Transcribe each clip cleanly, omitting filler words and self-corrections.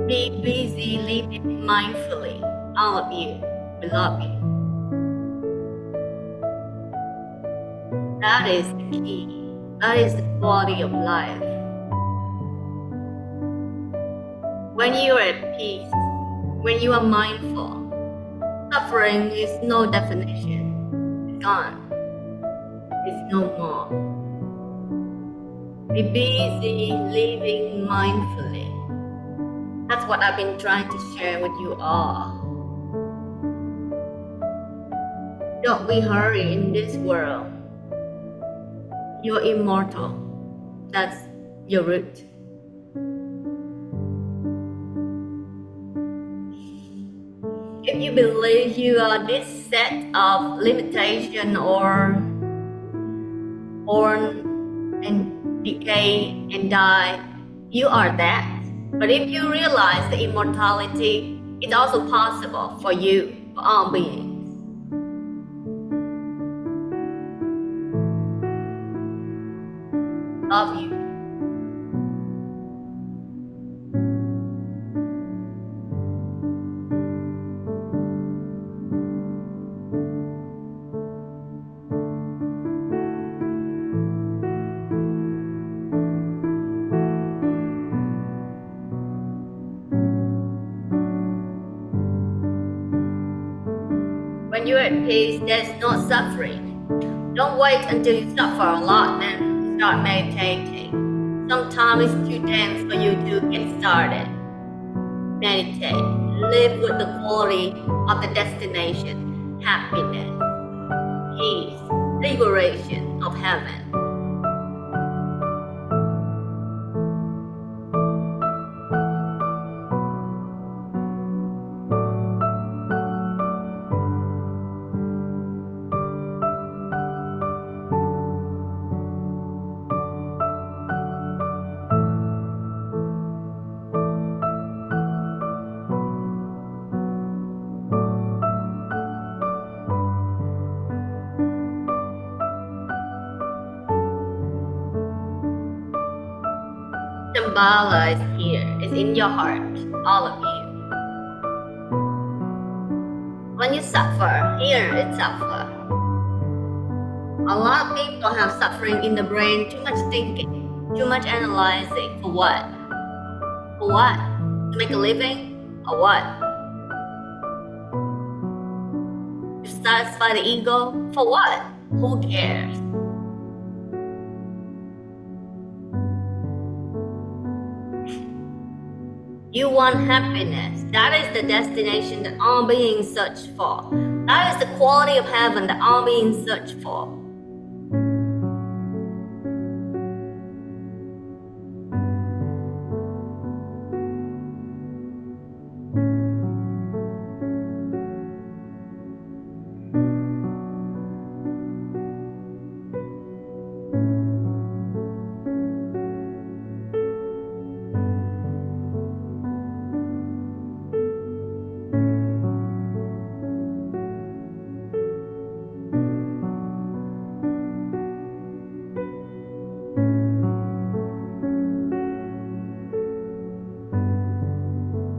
Be busy living mindfully. All of you. We love you. That is the key. That is the quality of life. When you are at peace, when you are mindful, suffering is no definition. It's gone. It's no more. Be busy living mindfully. That's what I've been trying to share with you all. Don't be hurried in this world. You're immortal. That's your root. If you believe you are this set of limitation or born and decay and die, you are that. But if you realize the immortality, it's also possible for you, for all beings. Love you. When you're at peace, there's no suffering. Don't wait until you suffer a lot, then start meditating. Sometimes it's too dense for you to get started. Meditate. Live with the quality of the destination. Happiness, peace, liberation of heaven. Shambhala is here. It's in your heart, all of you. When you suffer, here it's suffer. A lot of people have suffering in the brain, too much thinking, too much analyzing. For what? For what? To make a living? Or what? To satisfy the ego? For what? Who cares? You want happiness. That is the destination that all beings search for. That is the quality of heaven that all beings search for.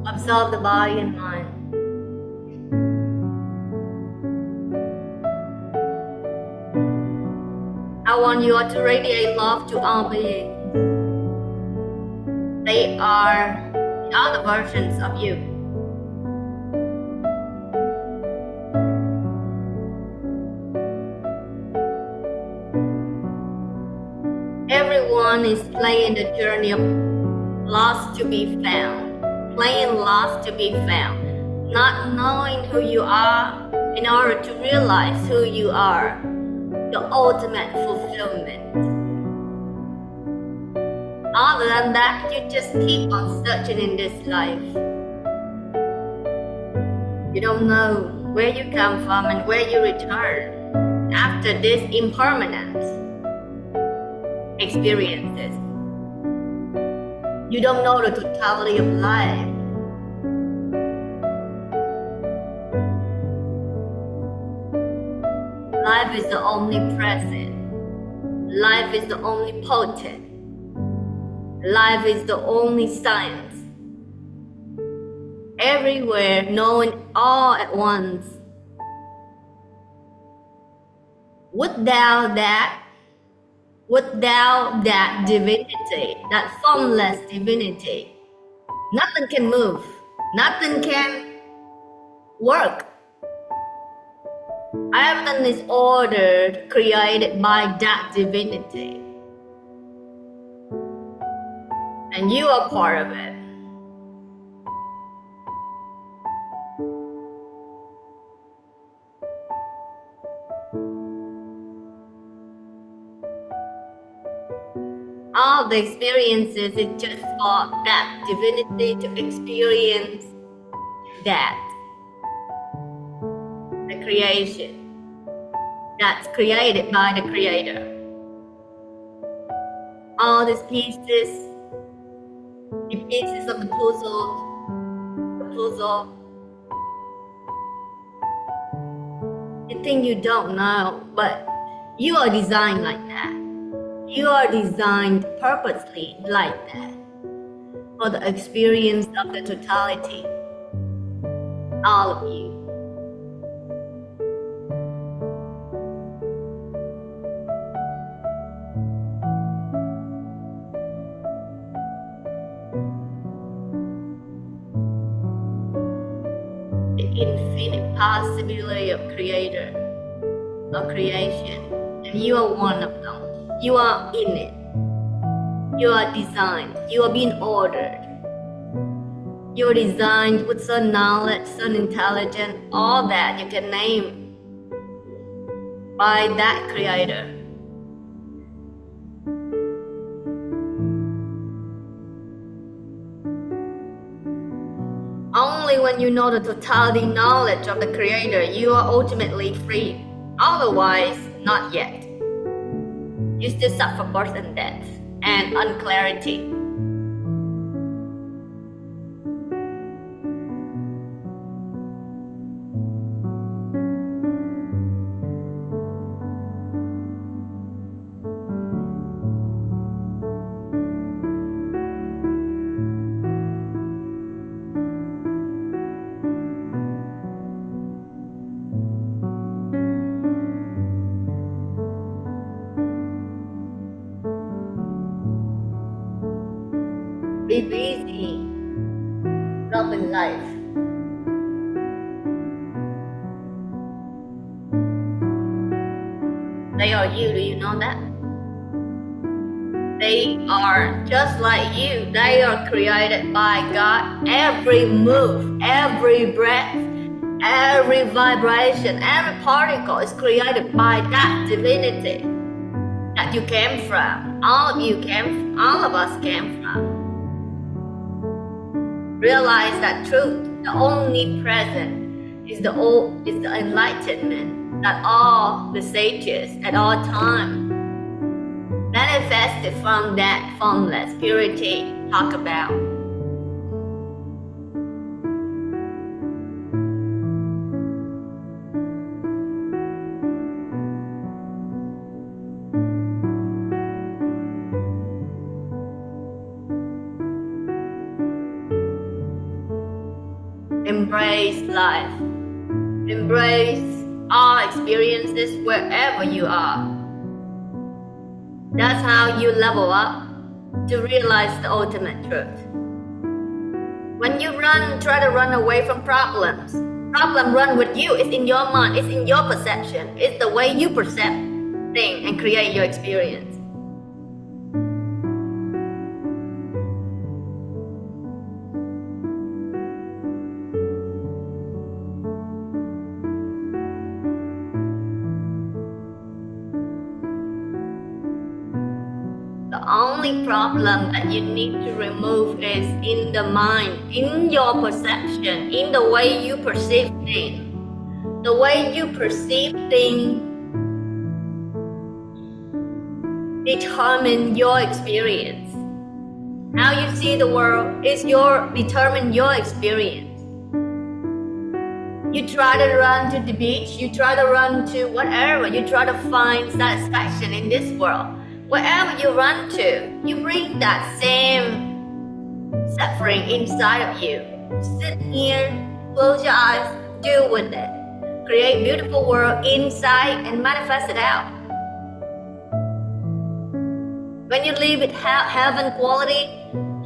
Observe the body and mind. I want you all to radiate love to all beings. They are the other versions of you. Everyone is playing the journey of lost to be found. Playing lost to be found, not knowing who you are in order to realize who you are, the ultimate fulfillment. Other than that, you just keep on searching in this life. You don't know where you come from and where you return after this impermanent experiences. You don't know the totality of life. Life is the omnipresent. Life is the omnipotent. Life is the only science. everywhere, knowing all at once. Without that divinity, that formless divinity, nothing can move, nothing can work. Everything is ordered, created by that divinity. And you are part of it. All the experiences is just for that divinity to experience that. The creation that's created by the Creator. All these pieces, the pieces of the puzzle, you think you don't know, but you are designed like that. You are designed purposely like that for the experience of the totality. All of you. The infinite possibility of creation, and you are one of them. You are in it. You are designed. You are being ordered. You are designed with some knowledge, some intelligence, all that you can name by that Creator. Only when you know the totality knowledge of the Creator, you are ultimately free. Otherwise, not yet. You still suffer birth and death and unclarity. Be busy, loving life. They are you, do you know that? They are just like you. They are created by God. Every move, every breath, every vibration, every particle is created by that divinity that you came from. All of us came from. Realize that truth, the omnipresent, is the enlightenment that all the sages at all times manifested from that formless purity talk about. Embrace life. Embrace all experiences wherever you are. That's how you level up to realize the ultimate truth. When you run, try to run away from problems. Problem run with you. It's in your mind. It's in your perception. It's the way you perceive things and create your experience. The only problem that you need to remove is in the mind, in your perception, in the way you perceive things. The way you perceive things determine your experience. How you see the world is determine your experience. You try to run to the beach, you try to run to whatever, you try to find satisfaction in this world. Wherever you run to, you bring that same suffering inside of you. Sit here, close your eyes, deal with it. Create beautiful world inside and manifest it out. When you live with heaven quality,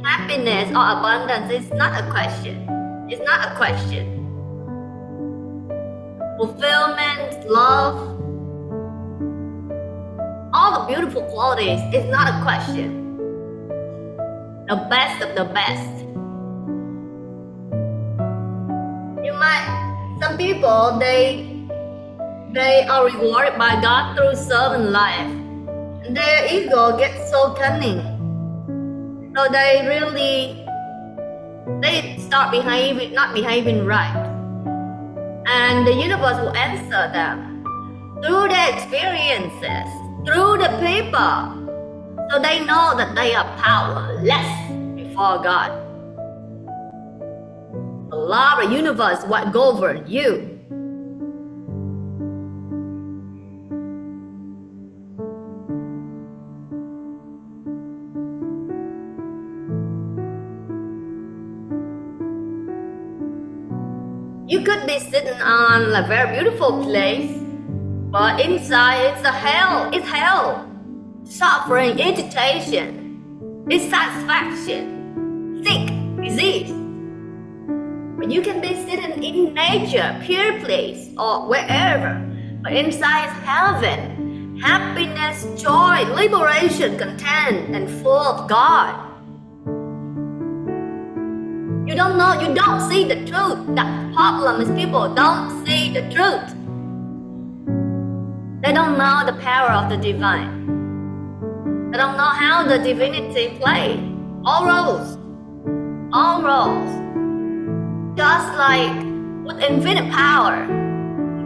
happiness or abundance is not a question. It's not a question. Fulfillment, love, all the beautiful qualities is not a question. The best of the best. Some people, they are rewarded by God through serving life. Their ego gets so cunning. So they start not behaving right. And the universe will answer them through their experiences, through the people. So they know that they are powerless before God. The law of the universe is what governs you. You could be sitting on a very beautiful place, but inside it's a hell. It's hell. Suffering, agitation, dissatisfaction, sick, disease. But you can be sitting in nature, pure place, or wherever. But inside is heaven, happiness, joy, liberation, content, and full of God. You don't know, you don't see the truth. The problem is people don't see the truth. They don't know the power of the divine. They don't know how the divinity plays. All roles. Just like with infinite power,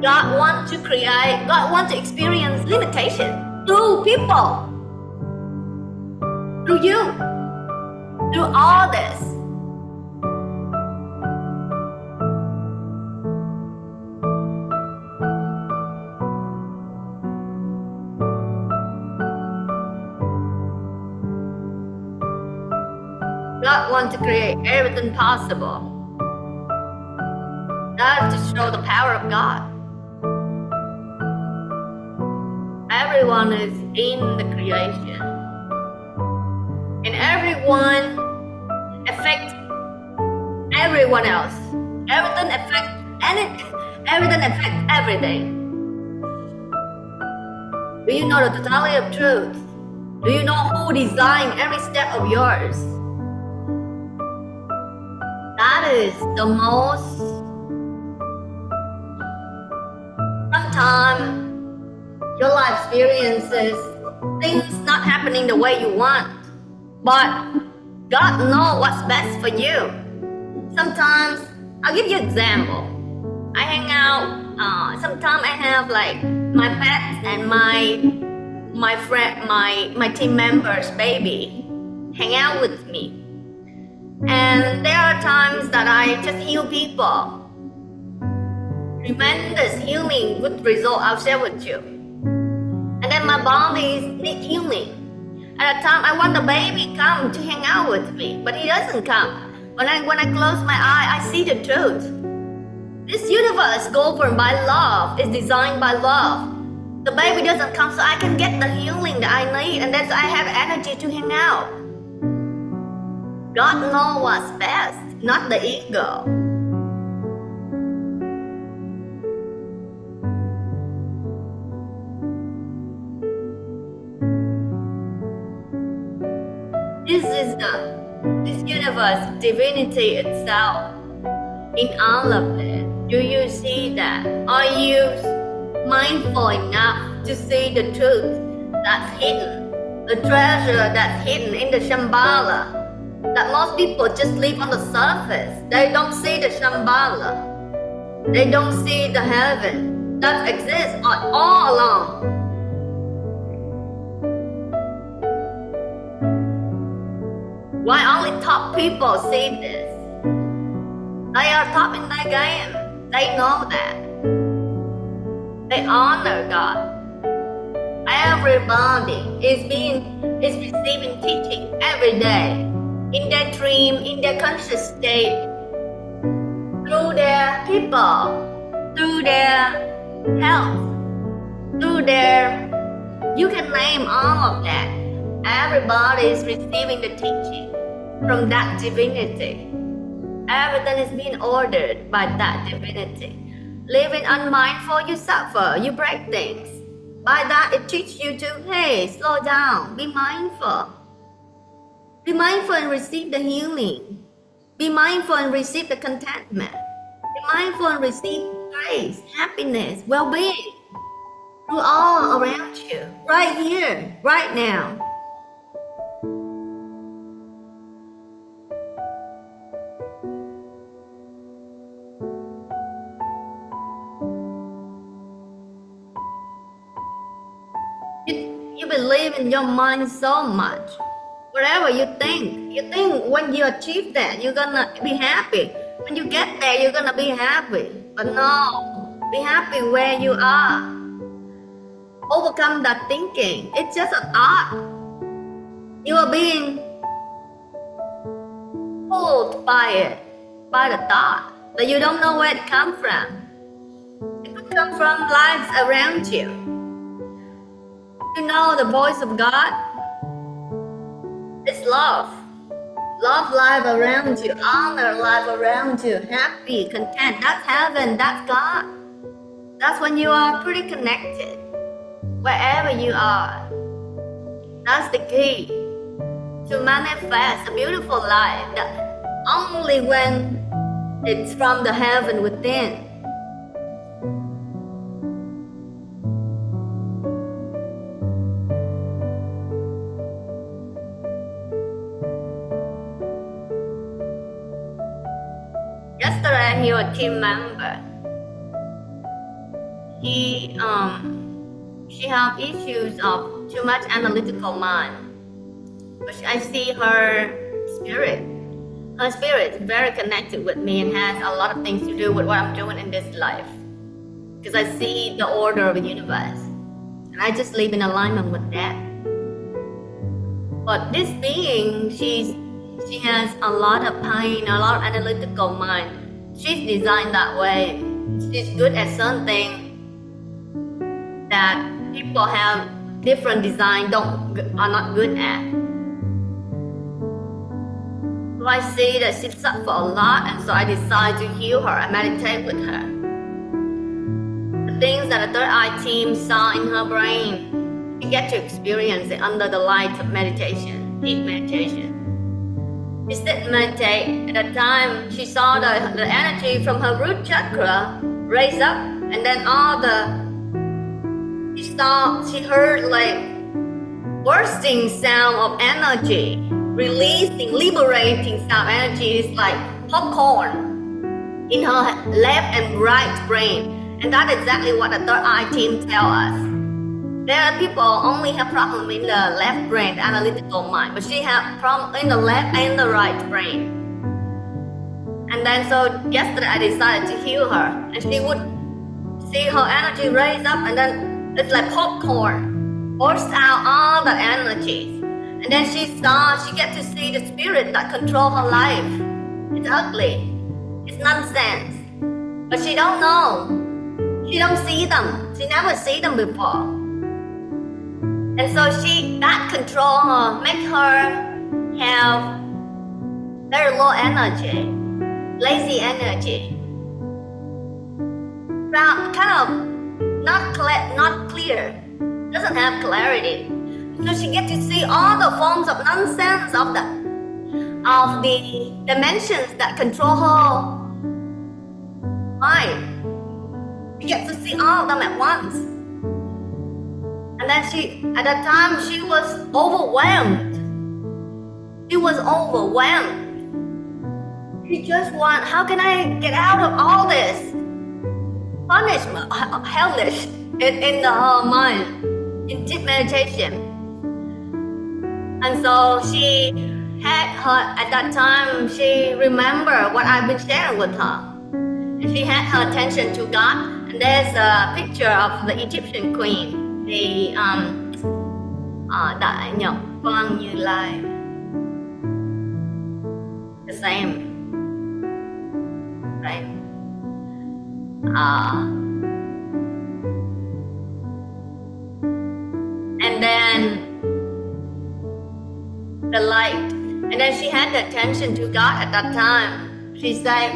God wants to create, God wants to experience limitation through people, through you, through all this. God wants to create everything possible. That is to show the power of God. Everyone is in the creation. And everyone affects everyone else. Everything affects everything. Do you know the totality of truth? Do you know who designed every step of yours? That is the most. Sometimes your life experiences things not happening the way you want, but God knows what's best for you. Sometimes I'll give you an example. I hang out. Sometimes I have like my pets and my friend, my team members' baby hang out with me. And there are times that I just heal people. Tremendous healing, good result I'll share with you. And then my body needs healing. At a time I want the baby come to hang out with me, but he doesn't come. When I close my eye, I see the truth. This universe is governed by love, is designed by love. The baby doesn't come so I can get the healing that I need, and then I have energy to hang out. God knows what's best, not the ego. This universe, divinity itself, in all of it. Do you see that? Are you mindful enough to see the truth that's hidden? The treasure that's hidden in the Shambhala? That most people just live on the surface. They don't see the Shambhala. They don't see the heaven that exists all along. Why only top people see this? They are top in their game. They know that. They honor God. Everybody is receiving teaching every day. In their dream, in their conscious state, people through their health, through their, you can name all of that. Everybody is receiving the teaching from that divinity. Everything is being ordered by that divinity. Living unmindful, you suffer, you break things. By that, it teaches you to, hey, slow down, be mindful. Be mindful and receive the healing. Be mindful and receive the contentment. Be mindful and receive grace, happiness, well-being through all around you, right here, right now. You believe in your mind so much. Whatever you think when you achieve that, you're gonna be happy. When you get there, you're gonna be happy. But no, be happy where you are. Overcome that thinking. It's just a thought. You are being pulled by it, by the thought, but you don't know where it comes from. It could come from lives around you. You know the voice of God. It's love. Love life around you. Honor life around you. Happy, content. That's heaven. That's God. That's when you are pretty connected. Wherever you are. That's the key to manifest a beautiful life. That only when it's from the heaven within. Yesterday I knew a team member. She have issues of too much analytical mind. But I see her spirit. Her spirit is very connected with me and has a lot of things to do with what I'm doing in this life. Because I see the order of the universe. And I just live in alignment with that. But this being, she has a lot of pain, a lot of analytical mind. She's designed that way. She's good at something that people have different design are not good at. So I see that she suffered a lot, and so I decided to heal her. I meditate with her. The things that the third eye team saw in her brain, she get to experience it under the light of meditation, deep meditation. She sit and meditate. At the time, she saw the energy from her root chakra raise up, and then she heard like bursting sound of energy, releasing, liberating sound energy. It's like popcorn in her left and right brain. And that's exactly what the third eye team tell us. There are people only have problem in the left brain, the analytical mind, but she have problem in the left and the right brain. And then so yesterday I decided to heal her, and she would see her energy raise up, and then it's like popcorn, burst out all the energies. And then she get to see the spirit that control her life. It's ugly, it's nonsense, but she don't know. She don't see them. She never see them before. And so that control her, make her have very low energy, lazy energy, kind of not clear, doesn't have clarity. So she gets to see all the forms of nonsense of the dimensions that control her mind. She gets to see all of them at once. And then at that time, she was overwhelmed. She just how can I get out of all this punishment, hellish in her mind, in deep meditation. And so at that time, she remembered what I've been sharing with her. And she had her attention to God. And there's a picture of the Egyptian queen. Đại Nhật Quan Như Lai, the same, right? Uh, and then the light. And then she had the attention to God at that time. She said,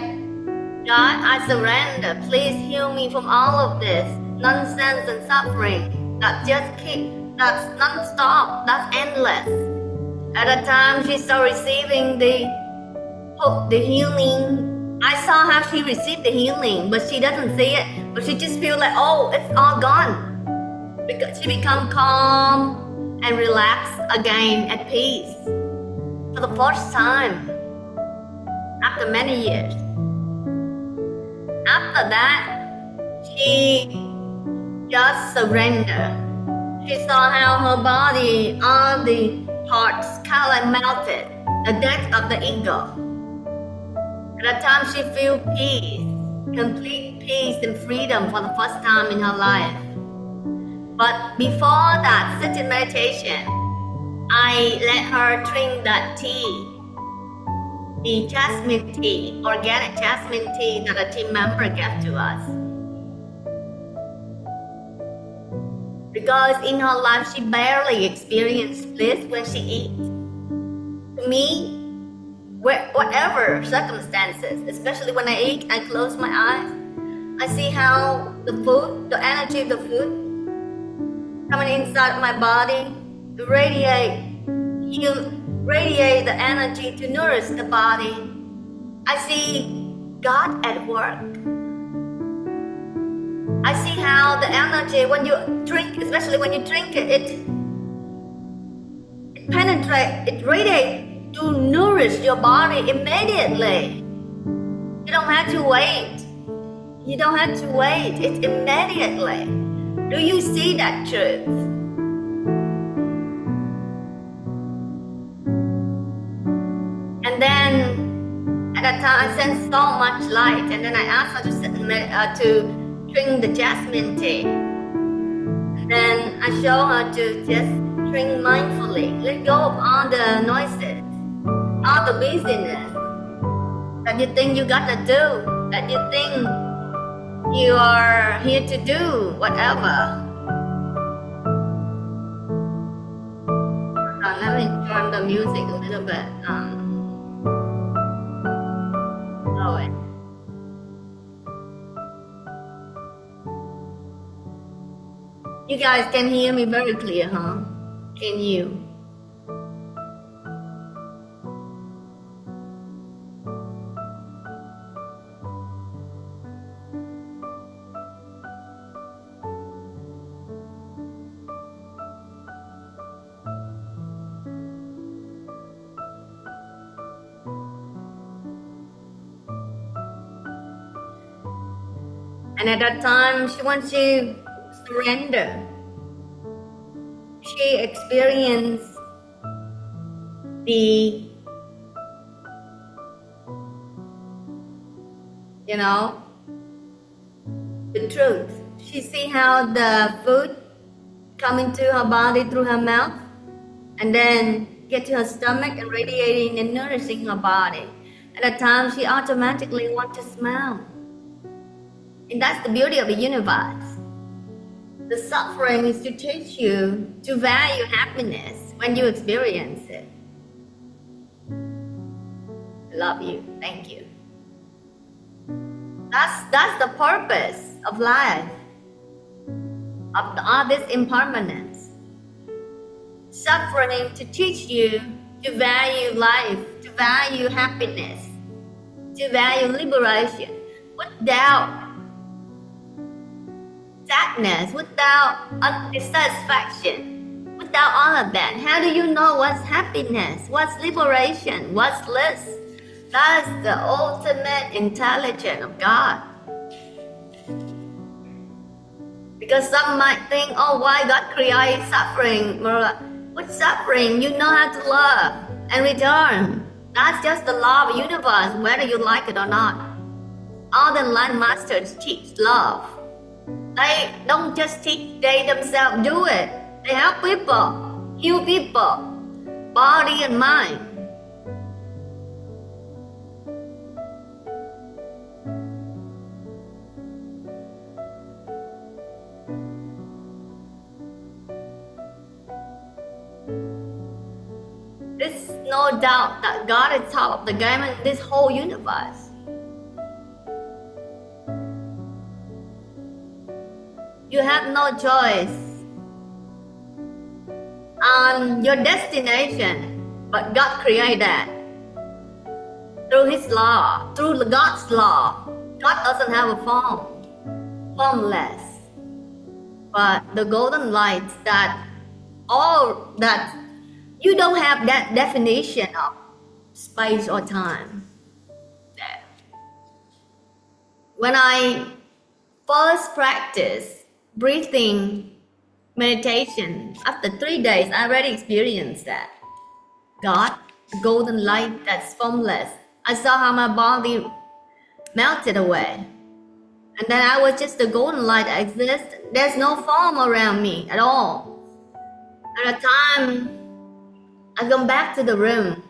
God, I surrender. Please heal me from all of this nonsense and suffering that's non-stop, that's endless. At the time she started receiving the healing. I saw how she received the healing, but she doesn't see it. But she just feels like, oh, it's all gone. Because she become calm and relaxed again, at peace. For the first time, after many years. After that, she just surrendered. She saw how her body, all the parts kind of like melted, the death of the ego. At that time, she feel peace, complete peace and freedom for the first time in her life. But before that sitting meditation, I let her drink that tea, the jasmine tea, organic jasmine tea that a team member gave to us. Because in her life, she barely experienced bliss when she eats. To me, whatever circumstances, especially when I eat, I close my eyes. I see how the food, the energy of the food coming inside my body, to radiate the energy to nourish the body. I see God at work. I see how the energy, when you drink, especially when you drink it, it penetrates, it radiates to nourish your body immediately. You don't have to wait. You don't have to wait. It's immediately. Do you see that truth? And then at that time, I sensed so much light, and then I asked her to drink the jasmine tea. Then I show her to just drink mindfully, let go of all the noises, all the busyness that you think you gotta do, that you think you are here to do, whatever. Let me turn the music a little bit lower. You guys can hear me very clear, huh? Can you? And at that time, she wants to surrender. She experienced the, the truth. She see how the food come into her body through her mouth and then get to her stomach and radiating and nourishing her body. At that time, she automatically wants to smile. And that's the beauty of the universe. The suffering is to teach you to value happiness when you experience it. I love you. Thank you. That's the purpose of life, of all this impermanence. Suffering to teach you to value life, to value happiness, to value liberation. Without sadness, without dissatisfaction, without all of that, how do you know what's happiness, what's liberation, what's bliss? That's the ultimate intelligence of God. Because some might think, oh, why God created suffering? With suffering, you know how to love and return. That's just the law of the universe, whether you like it or not. All the land masters teach love. They don't just teach, they themselves do it. They help people, heal people, body and mind. no doubt that God is top of the game in this whole universe. You have no choice on your destination, but God created that through His law, through God's law. God doesn't have a form, formless, but the golden light that all that you don't have that definition of space or time. When I first practiced breathing meditation, after 3 days, I already experienced that. God, golden light that's formless. I saw how my body melted away. And then I was just the golden light that exists. There's no form around me at all. At the time, I come back to the room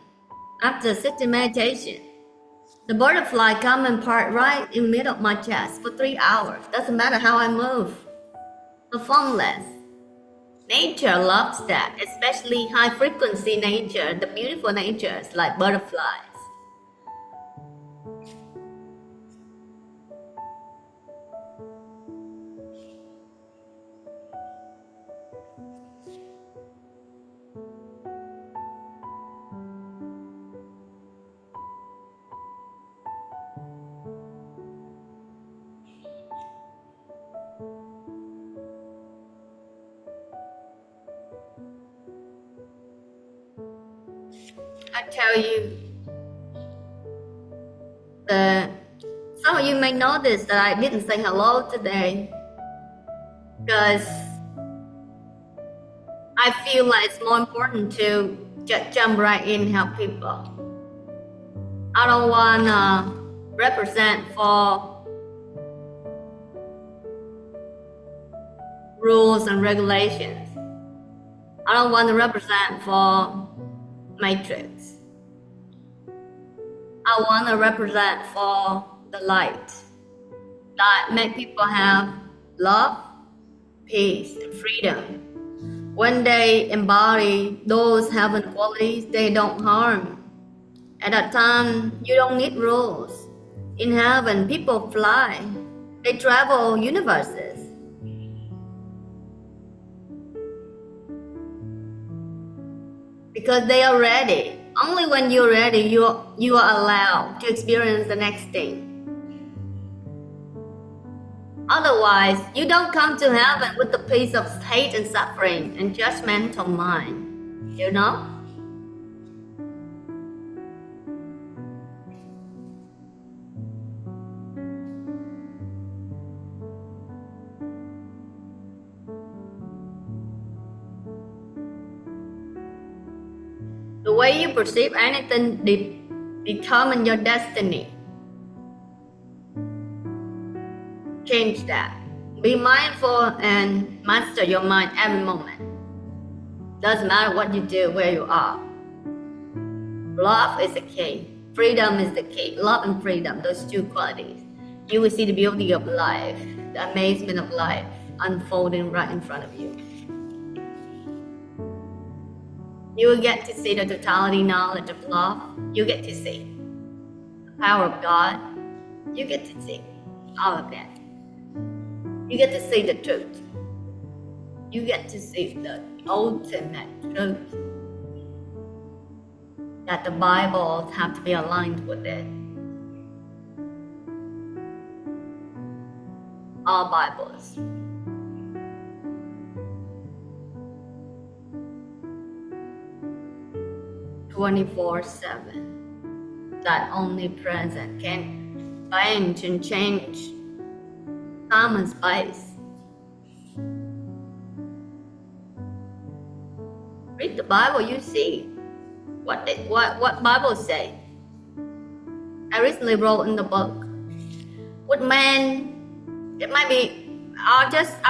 after sitting meditation. The butterfly come and part right in the middle of my chest for 3 hours. Doesn't matter how I move. The formless. Nature loves that, especially high frequency nature, the beautiful natures like butterflies. I tell you, some of you may notice that I didn't say hello today because I feel like it's more important to just jump right in and help people. I don't want to represent for rules and regulations. I don't want to represent for matrix. I want to represent for the light that make people have love, peace, and freedom. When they embody those heaven qualities, they don't harm. At that time, you don't need rules. In heaven, people fly. They travel universes. Because they are ready. Only when you're ready, you are allowed to experience the next thing. Otherwise, you don't come to heaven with the piece of hate and suffering and judgmental mind. You know? The way you perceive anything determines your destiny. Change that. Be mindful and master your mind every moment. Doesn't matter what you do, where you are. Love is the key. Freedom is the key. Love and freedom, those two qualities. You will see the beauty of life, the amazement of life unfolding right in front of you. You will get to see the totality knowledge of love. You get to see the power of God. You get to see all of that. You get to see the truth. You get to see the ultimate truth. That the Bible have to be aligned with it. All Bibles. "24/7, that only present can change and change time and space." Read the Bible, you see what Bible say. I recently wrote in the book, with man, it might be, I'll just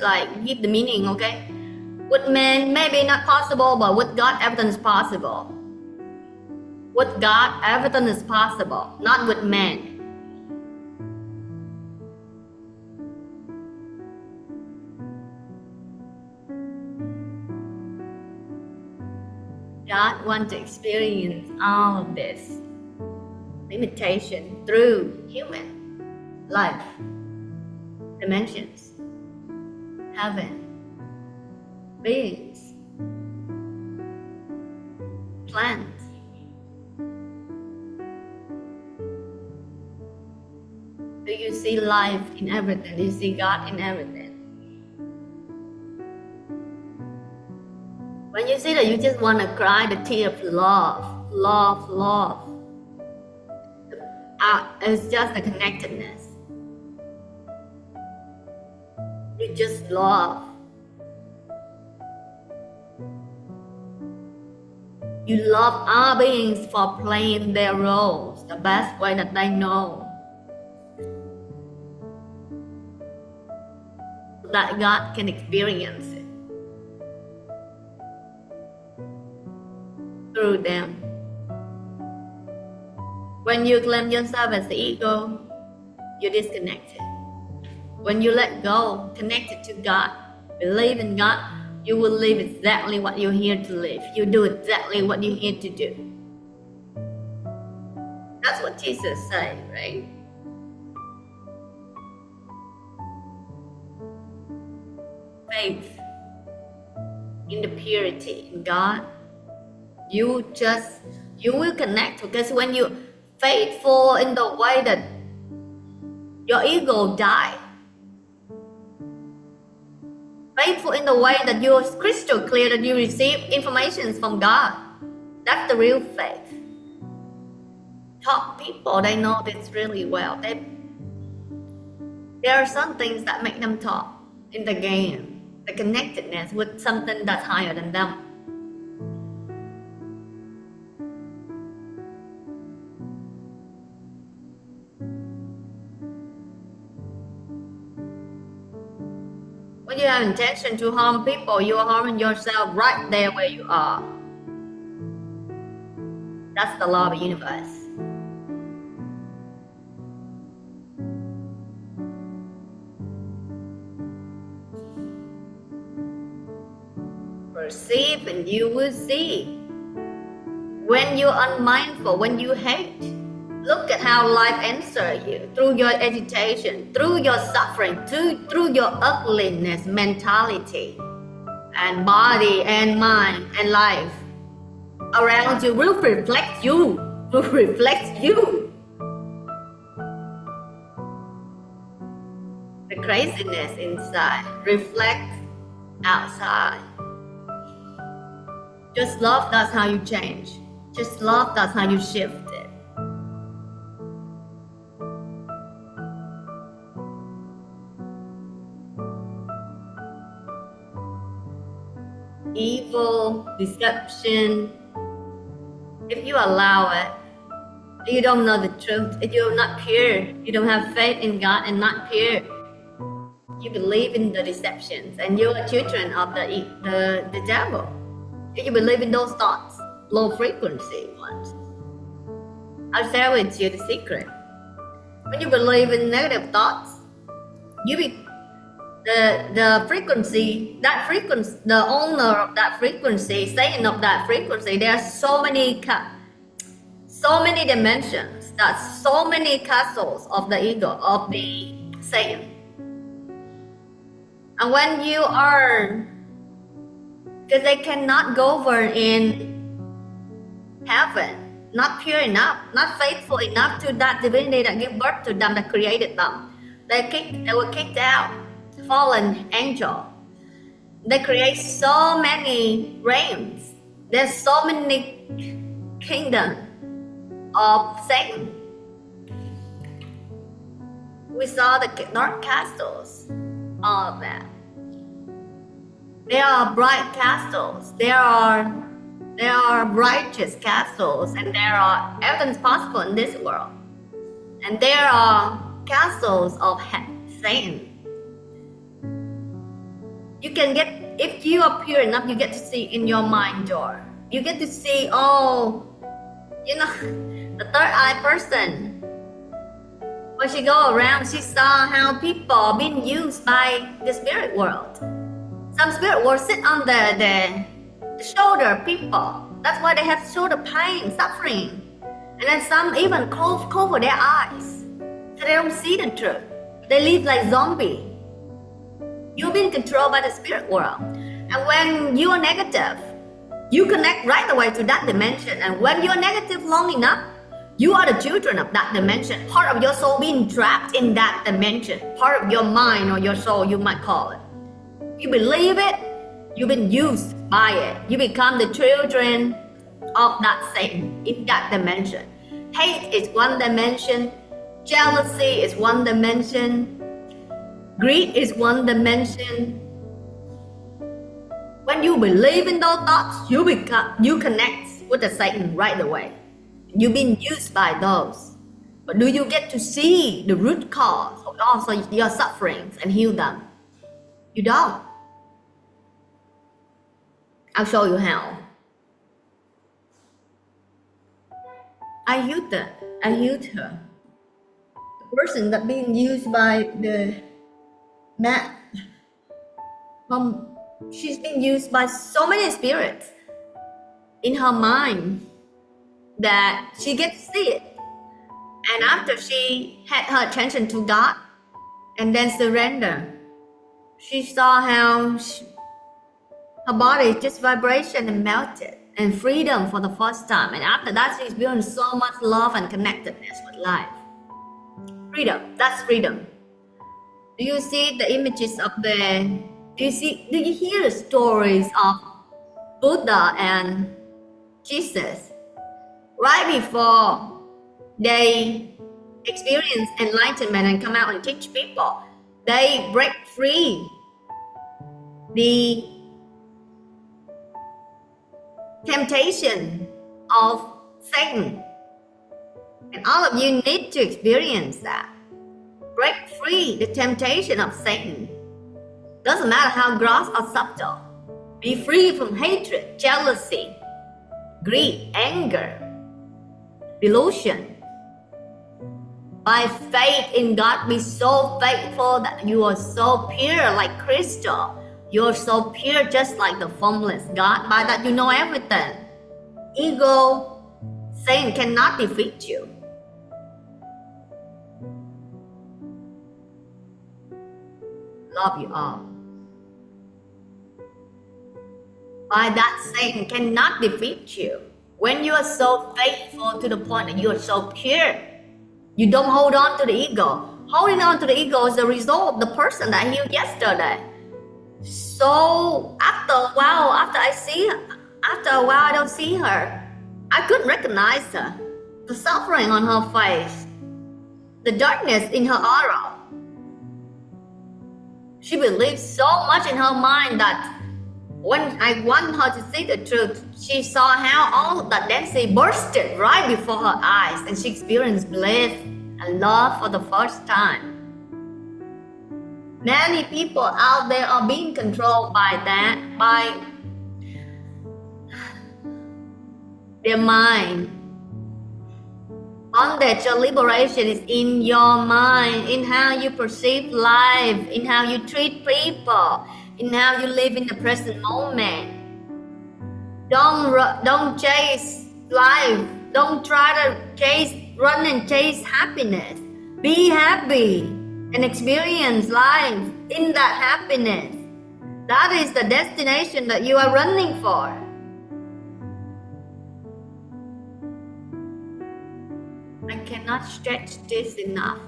like give the meaning, okay? With man, maybe not possible, but with God, everything is possible. With God, everything is possible, not with man. God wants to experience all of this limitation through human life, dimensions, heaven, beings, plants. Do you see life in everything? Do you see God in everything? When you see that, you just want to cry the tear of love, love, love. It's just a connectedness. You just love. You love all beings for playing their roles the best way that they know. So that God can experience it through them. When you claim yourself as the ego, you're disconnected. When you let go, connected to God, believe in God, you will live exactly what you're here to live. You do exactly what you're here to do. That's what Jesus said, right? Faith in the purity in God. You will connect, because when you faithful in the way that your ego die, faithful in the way that you're crystal clear, that you receive information from God, that's the real faith. Top people, they know this really well. There are some things that make them top in the game, the connectedness with something that's higher than them. When you have intention to harm people, you are harming yourself right there where you are. That's the law of the universe. Perceive and you will see. When you're unmindful, when you hate, look at how life answers you through your agitation, through your suffering, through your ugliness mentality and body and mind and life. Around you will reflect you, will reflect you. The craziness inside reflects outside. Just love, that's how you change. Just love, that's how you shift it. Evil, deception, if you allow it, you don't know the truth. If you're not pure, you don't have faith in God and not pure, you believe in the deceptions and you're children of the devil. If you believe in those thoughts, low frequency ones, I'll share with you the secret. When you believe in negative thoughts, the frequency, the owner of that frequency, saying of that frequency, there are so many dimensions, that's so many castles of the ego, of the Satan. And when you are, because they cannot govern in heaven, not pure enough, not faithful enough to that divinity that gave birth to them, that created them. They were kicked out, fallen angel. They create so many realms. There's so many kingdoms of Satan. We saw the dark castles, all of that. There are bright castles. There are righteous castles, and there are everything's possible in this world. And there are castles of Satan. You can get, if you are pure enough, you get to see in your mind door. You get to see, the third eye person. When she go around, she saw how people are being used by the spirit world. Some spirit will sit on the shoulder of people, That's why they have so the pain, suffering. And then some even cover their eyes. So they don't see the truth. They live like zombies. You've been controlled by the spirit world. And when you are negative, you connect right away to that dimension. And when you're negative long enough, you are the children of that dimension. Part of your soul being trapped in that dimension. Part of your mind or your soul, you might call it. You believe it, you've been used by it. You become the children of that Satan in that dimension. Hate is one dimension. Jealousy is one dimension. Greed is one dimension. When you believe in those thoughts, you connect with the Satan right away. You've been used by those. But do you get to see the root cause of also your sufferings and heal them? You don't. I'll show you how. I healed her. The person that being used by the man, she's been used by so many spirits in her mind that she gets to see it. And after she had her attention to God and then surrender, she saw how her body is just vibration and melted and freedom for the first time. And after that, she experienced so much love and connectedness with life. Freedom, that's freedom. Do you see the images of do you hear the stories of Buddha and Jesus? Right before they experience enlightenment and come out and teach people, they break free the temptation of Satan. And all of you need to experience that. Break free the temptation of Satan. Doesn't matter how gross or subtle. Be free from hatred, jealousy, greed, anger, delusion. By faith in God, be so faithful that you are so pure like crystal. You're so pure just like the formless God. By that you know everything. Ego, Satan cannot defeat you. Love you all. By that Satan cannot defeat you. When you are so faithful to the point that you are so pure, you don't hold on to the ego. Holding on to the ego is the result of the person that I healed yesterday. So after a while I don't see her. I couldn't recognize her. The suffering on her face, the darkness in her aura. She believes so much in her mind that when I want her to see the truth, she saw how all of that density bursted right before her eyes, and she experienced bliss and love for the first time. Many people out there are being controlled by that, by their mind. Bondage or liberation is in your mind, in how you perceive life, in how you treat people, in how you live in the present moment. Don't chase life. Don't try to run and chase happiness. Be happy and experience life in that happiness. That is the destination that you are running for. I cannot stretch this enough.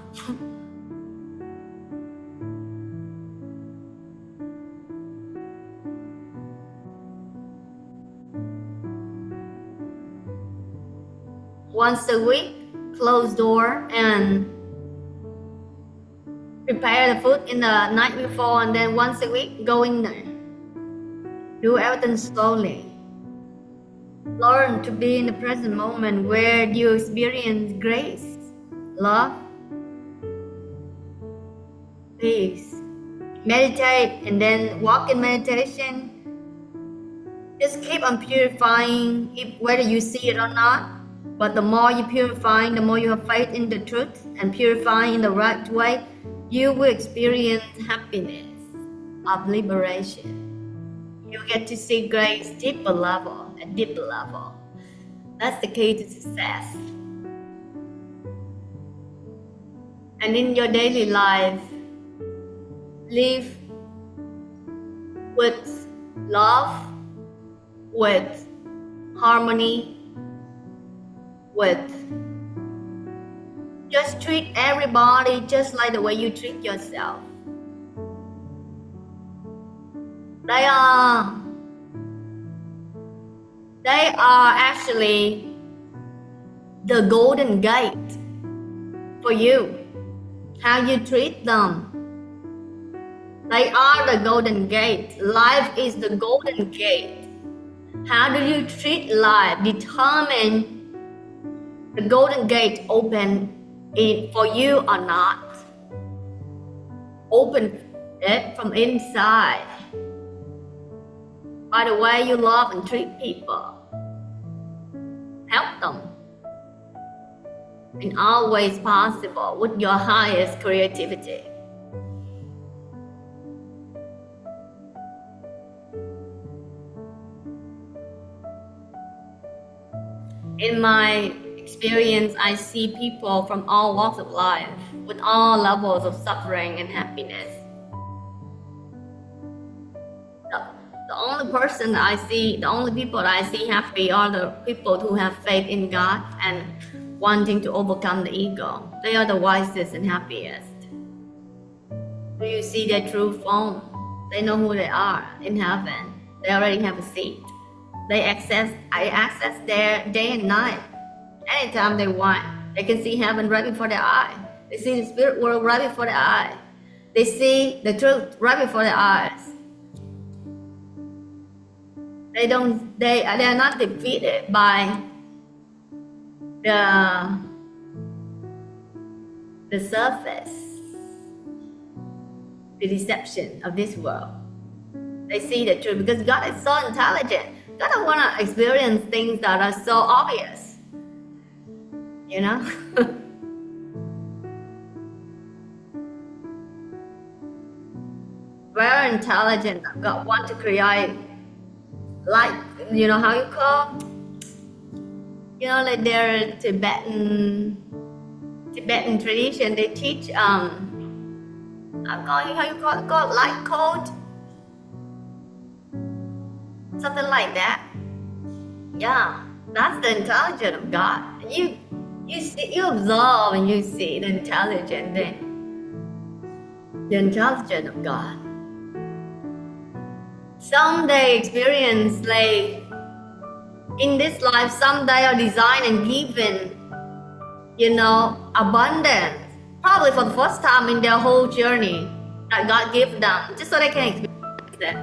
Once a week, close door and prepare the food in the night before, and then once a week, go in there. Do everything slowly. Learn to be in the present moment where you experience grace, love, peace. Meditate and then walk in meditation. Just keep on purifying, whether you see it or not. But the more you purify, the more you have faith in the truth and purify in the right way, you will experience happiness of liberation. You get to see grace deeper level at deep level. That's the key to success. And in your daily life, live with love, with harmony, with just treat everybody just like the way you treat yourself. They are actually the golden gate for you. How you treat them. They are the golden gate. Life is the golden gate. How do you treat life determine the golden gate open it for you or not. Open it from inside by the way you love and treat people. Help them in all ways possible with your highest creativity. In my experience, I see people from all walks of life with all levels of suffering and happiness. The only person I see, the only people that I see happy are the people who have faith in God and wanting to overcome the ego. They are the wisest and happiest. Do you see their true form? They know who they are in heaven. They already have a seat. I access there day and night. Anytime they want. They can see heaven right before their eye. They see the spirit world right before their eye. They see the truth right before their eyes. They are not defeated by the surface, the deception of this world. They see the truth because God is so intelligent. God don't want to experience things that are so obvious. You know? Very intelligent. God want to create, like, you know how you call? You know, like their Tibetan tradition, they teach I'm calling how you call it, light code? Something like that. Yeah, that's the intelligence of God. You see, you observe and you see the intelligence of God. Some they experience like in this life, some they are designed and given, you know, abundance. Probably for the first time in their whole journey that God gave them, just so they can experience it.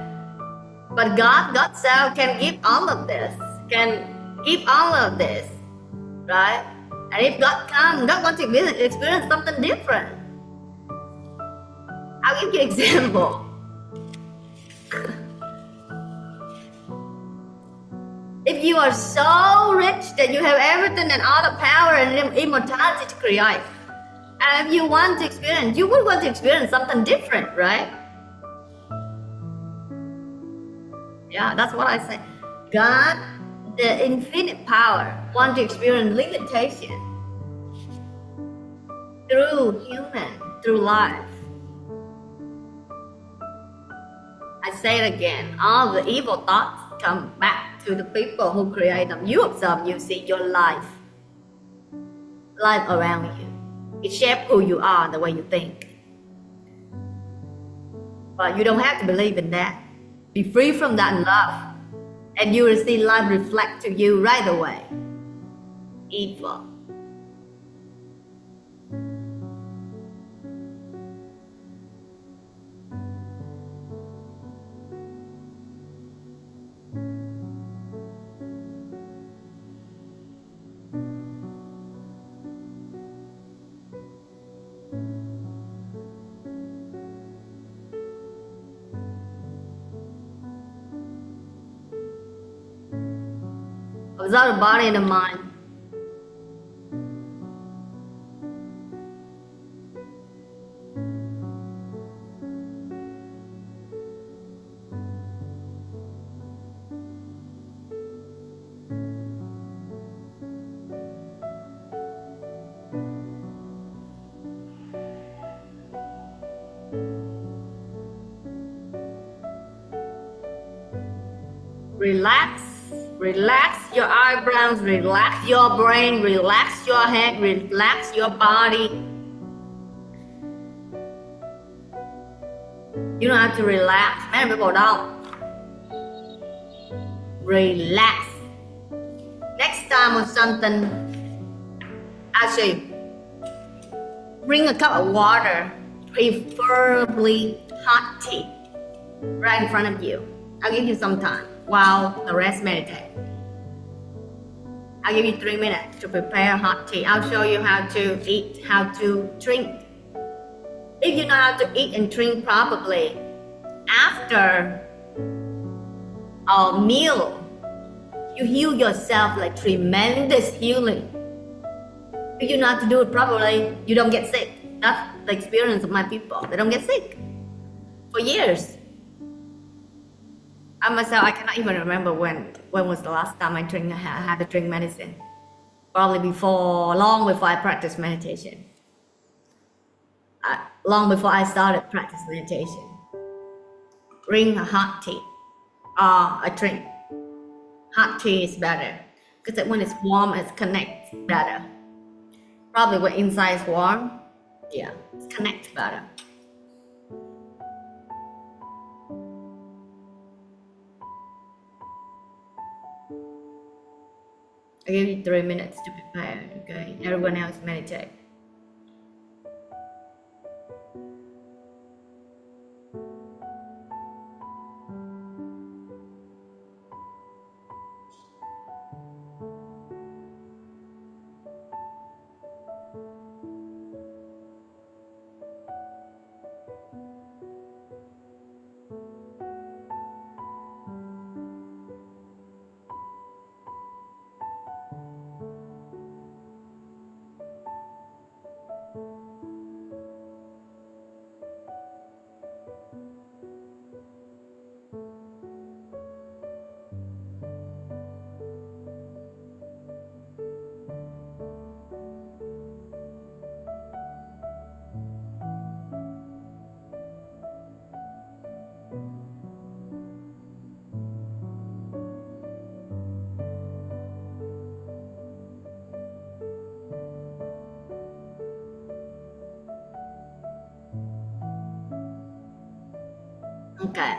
But God self can give all of this, right? And if God comes, God wants to experience something different. I'll give you an example. If you are so rich that you have everything and all the power and immortality to create, and if you want to experience, you would want to experience something different, right? Yeah, that's what I say. God, the infinite power, want to experience limitation through life. I say it again, all the evil thoughts come back to the people who create them. You observe, you see your life around you. It shapes who you are, the way you think. But you don't have to believe in that. Be free from that love, and you will see life reflect to you right away. Evil. Observe the body and the mind. Relax. Relax your eyebrows, relax your brain, relax your head, relax your body. You don't have to relax. Many people don't. Relax. Next time or something, actually, bring a cup of water, preferably hot tea, right in front of you. I'll give you some time while the rest meditate. I'll give you 3 minutes to prepare hot tea. I'll show you how to eat, how to drink. If you know how to eat and drink properly, after a meal, you heal yourself like tremendous healing. If you know how to do it properly, you don't get sick. That's the experience of my people. They don't get sick for years. I myself, I cannot even remember when was the last time I had to drink medicine. Probably long before I practiced meditation. Long before I started practice meditation. Drink a hot tea or a drink. Hot tea is better because when it's warm, it connects better. Probably when inside is warm, yeah, it connects better. I give you 3 minutes to prepare, okay? Everyone else meditate. Okay.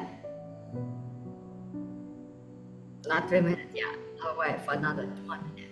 Not 3 minutes, yeah. I'll wait for another 1 minute.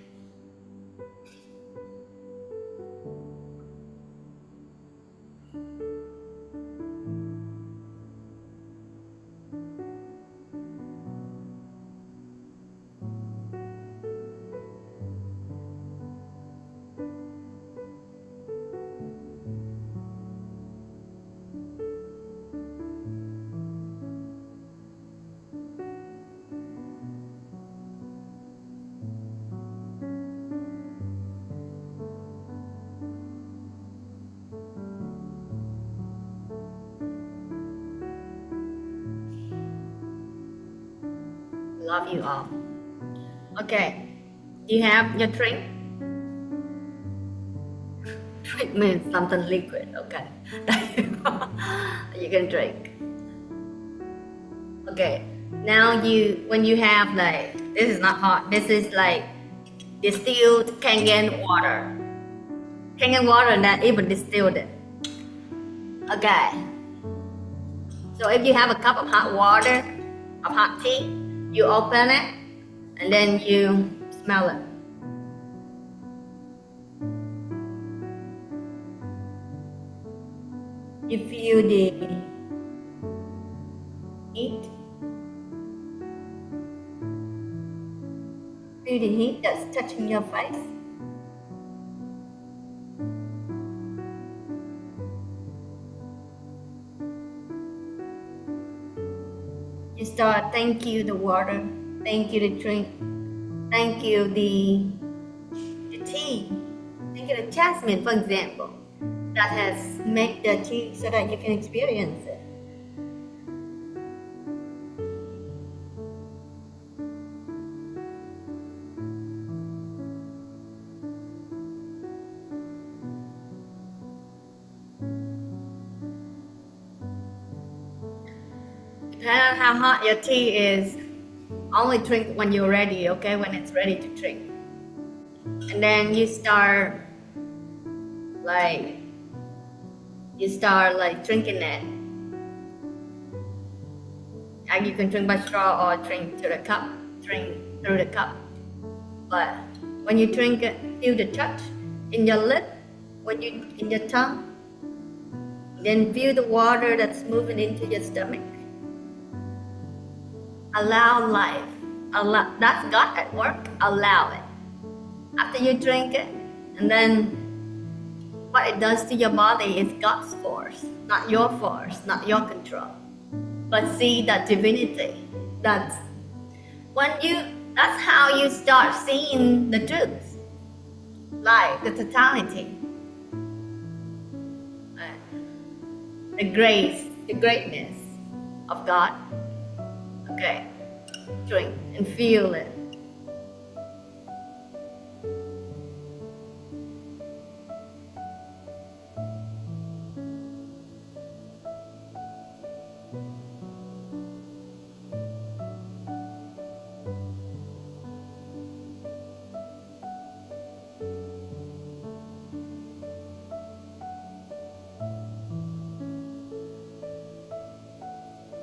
Love you all. Okay, you have your drink? Drink means something liquid, okay? You can drink. Okay, now when you have like, this is not hot, this is like distilled Kangen water. Kangen water that even distilled it. Okay. So if you have a cup of hot water, of hot tea, you open it and then you smell it. You feel the heat. Feel the heat that's touching your face. You start, thank you the water, thank you the drink, thank you the tea, thank you the jasmine, for example, that has made the tea so that you can experience it. Depending on how hot your tea is, only drink when you're ready, okay? When it's ready to drink. And then you start like drinking it. And you can drink by straw or drink through the cup. But when you drink it, feel the touch in your lip, in your tongue. Then feel the water that's moving into your stomach. Allow life. That's God at work. Allow it. After you drink it, and then what it does to your body is God's force, not your force, not your control. But see that divinity. That's how you start seeing the truth, life, the totality, the grace, the greatness of God. Okay, drink and feel it.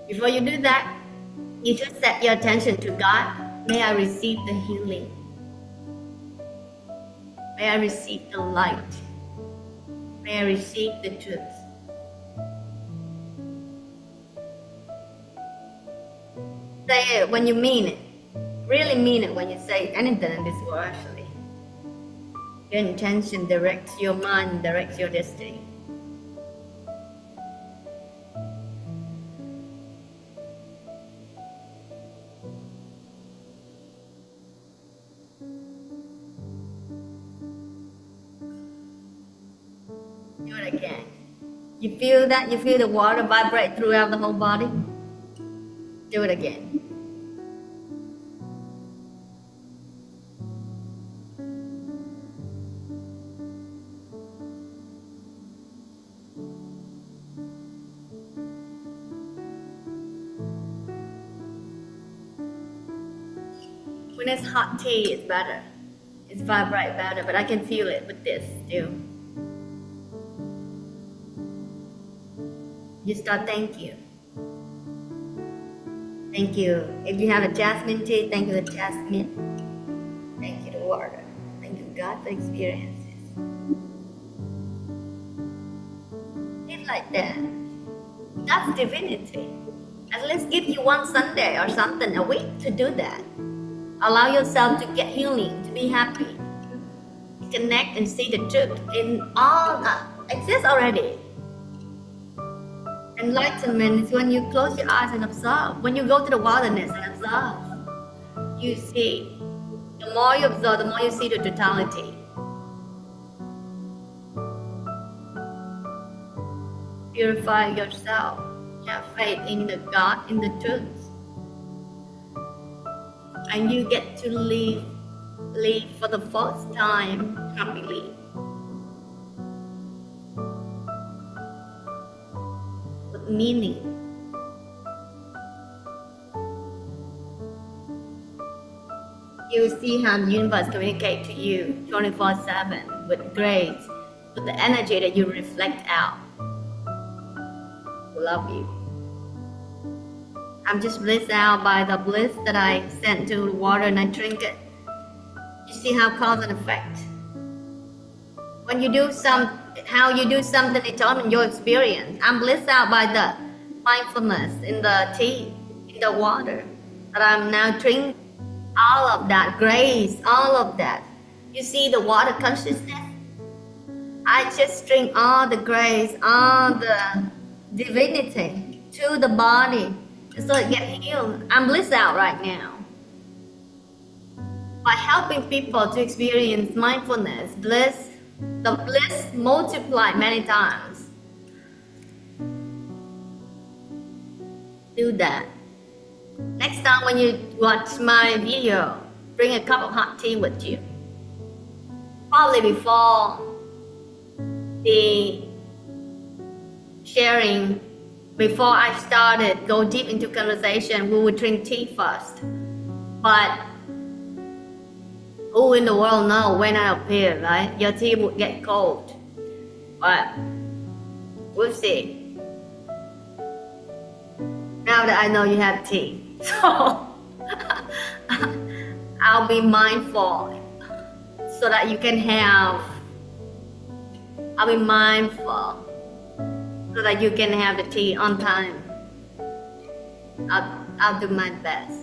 Before you do that, you just set your attention to God. May I receive the healing. May I receive the light. May I receive the truth. Say it when you mean it. Really mean it when you say anything in this world, actually. Your intention directs your mind, directs your destiny. Do it again. You feel that? You feel the water vibrate throughout the whole body? Do it again. When it's hot tea, it's better. It's vibrate better, but I can feel it with this still. You start, thank you. Thank you. If you have a jasmine tea, thank you the jasmine. Thank you the water. Thank you God for experiences. It's like that. That's divinity. At least give you one Sunday or something a week to do that. Allow yourself to get healing, to be happy. Connect and see the truth in all that exists already. Enlightenment is when you close your eyes and observe. When you go to the wilderness and observe, you see. The more you observe, the more you see the totality. Purify yourself. Have faith in the God, in the truth. And you get to live for the first time happily. With meaning. You see how the universe communicates to you 24/7 with grace, with the energy that you reflect out. I love you. I'm just blissed out by the bliss that I sent to the water and I drink it. You see how cause and effect. When you do how you do something determines your experience. I'm blissed out by the mindfulness in the tea, in the water. That I'm now drinking all of that grace, all of that. You see the water consciousness? I just drink all the grace, all the divinity to the body. So it gets healed. I'm blissed out right now. By helping people to experience mindfulness, bliss, the bliss multiplied many times. Do that. Next time when you watch my video, bring a cup of hot tea with you. Probably before the sharing, before I started, go deep into conversation, we would drink tea first. But who in the world know when I appear, right? Your tea would get cold. But we'll see. Now that I know you have tea. So I'll be mindful so that you can have. I'll be mindful so that you can have the tea on time. I'll do my best.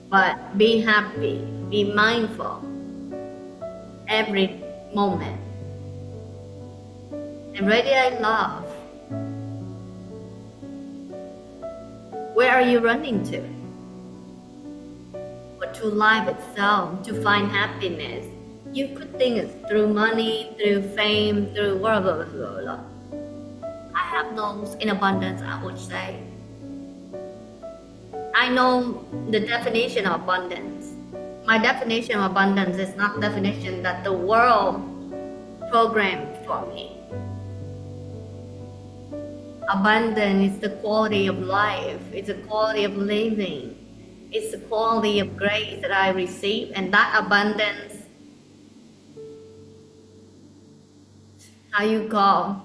But be happy, be mindful every moment. And radiate love. Where are you running to? But to life itself, to find happiness. You could think it's through money, through fame, through blah, blah, blah, blah. I have those in abundance, I would say. I know the definition of abundance. My definition of abundance is not definition that the world programmed for me. Abundance is the quality of life. It's the quality of living. It's the quality of grace that I receive, and that abundance, how you call,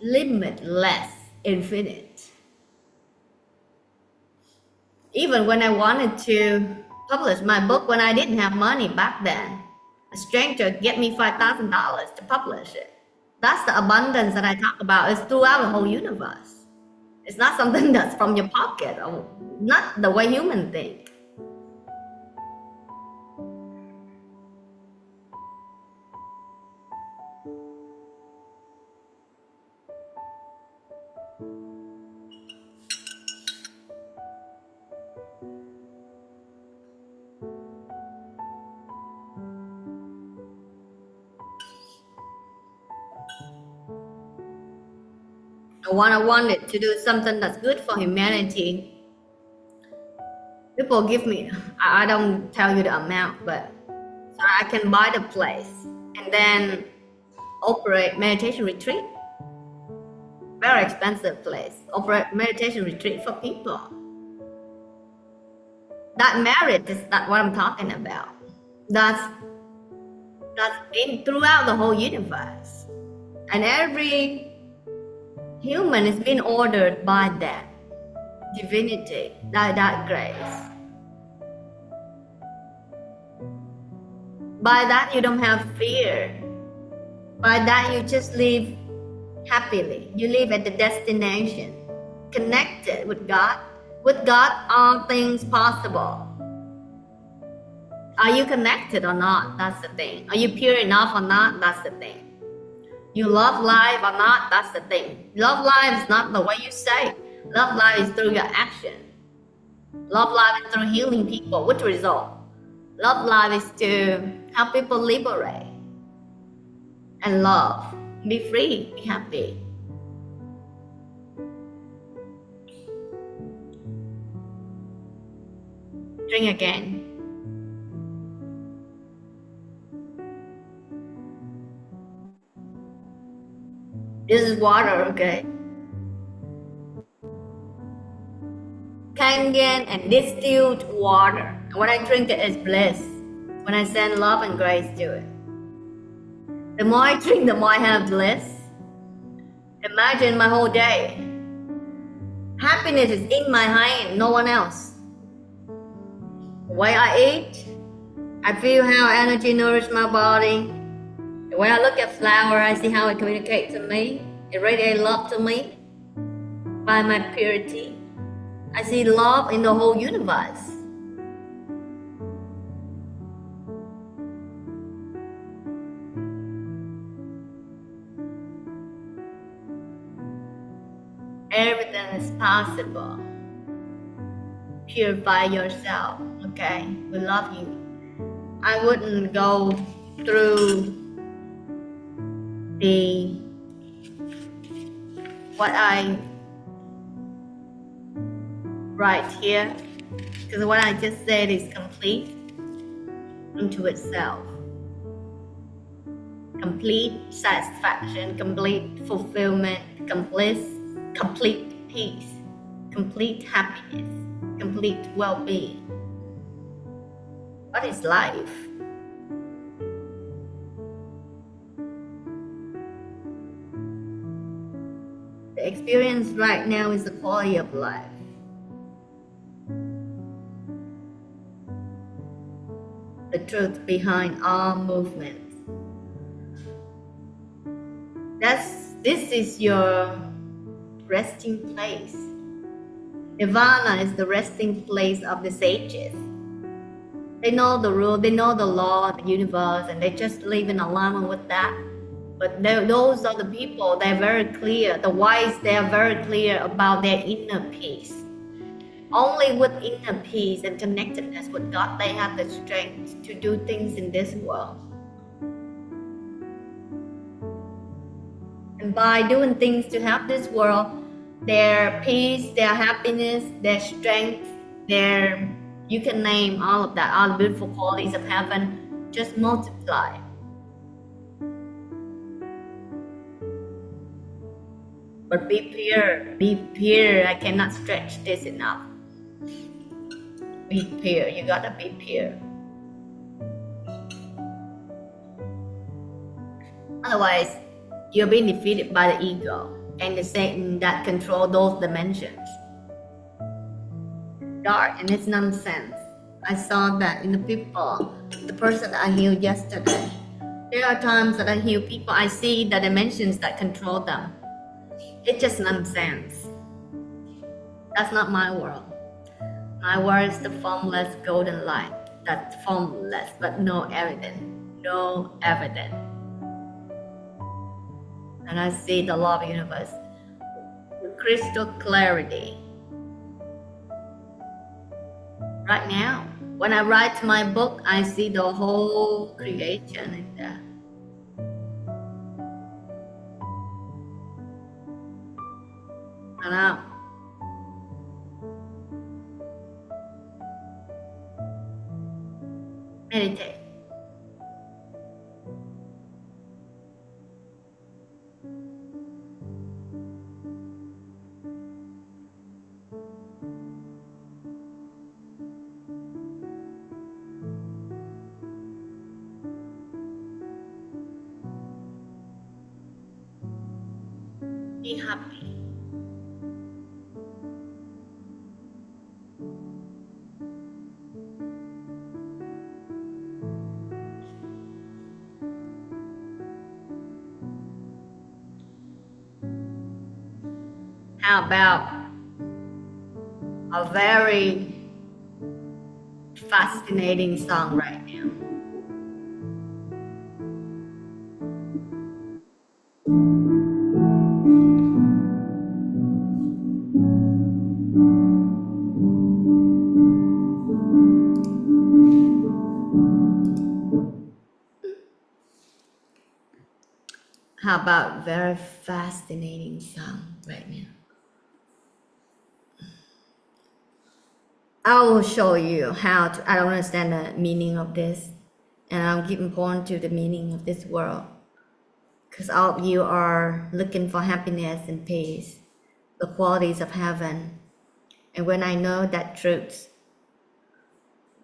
limitless, infinite. Even when I wanted to publish my book, when I didn't have money back then, a stranger gave me $5,000 to publish it. That's the abundance that I talk about. It's throughout the whole universe. It's not something that's from your pocket, or not the way humans think. When I wanted to do something that's good for humanity, people give me, I don't tell you the amount, but so I can buy the place and then operate meditation retreat. Very expensive place. Operate meditation retreat for people. That merit is not what I'm talking about. That's been throughout the whole universe. And every human is being ordered by that divinity, that grace. By that you don't have fear. By that you just live happily. You live at the destination, connected with God. With God, all things possible. Are you connected or not? That's the thing. Are you pure enough or not? That's the thing. You love life or not? That's the thing. Love life is not the way you say. Love life is through your action. Love life is through healing people. Which result? Love life is to help people liberate and love. Be free, be happy. Drink again. This is water, okay? Kangen and distilled water. And when I drink it, it's bliss. When I send love and grace to it. The more I drink, the more I have bliss. Imagine my whole day. Happiness is in my hand, no one else. The way I eat, I feel how energy nourishes my body. The way I look at flower, I see how it communicates to me. It radiates love to me by my purity. I see love in the whole universe. Everything is possible. Purify yourself, okay? We love you. I wouldn't go through what I write here, because what I just said is complete into itself. Complete satisfaction, complete fulfillment, complete peace, complete happiness, complete well-being. What is life? The experience right now is the quality of life. The truth behind all movements. This is your resting place. Nirvana is the resting place of the sages. They know the rule, they know the law of the universe, and they just live in alignment with that. But those are the people, they're very clear. The wise, they are very clear about their inner peace. Only with inner peace and connectedness with God, they have the strength to do things in this world. And by doing things to help this world, their peace, their happiness, their strength, you can name all of that, all the beautiful qualities of heaven, just multiply. But be pure, I cannot stretch this enough. Be pure, you gotta be pure. Otherwise, you're being defeated by the ego and the Satan that control those dimensions. Dark and it's nonsense. I saw that in the people, the person that I healed yesterday. There are times that I heal people, I see the dimensions that control them. It's just nonsense. That's not my world. My world is the formless golden light. That's formless, but no evidence. No evidence. And I see the law of the universe with crystal clarity. Right now, when I write my book, I see the whole creation in there. And now, meditate. Be happy. How about a very fascinating song right now? How about very fascinating song right now? I will show you how to, I don't understand the meaning of this, and I'll give importance to the meaning of this world. Because all of you are looking for happiness and peace, the qualities of heaven. And when I know that truth,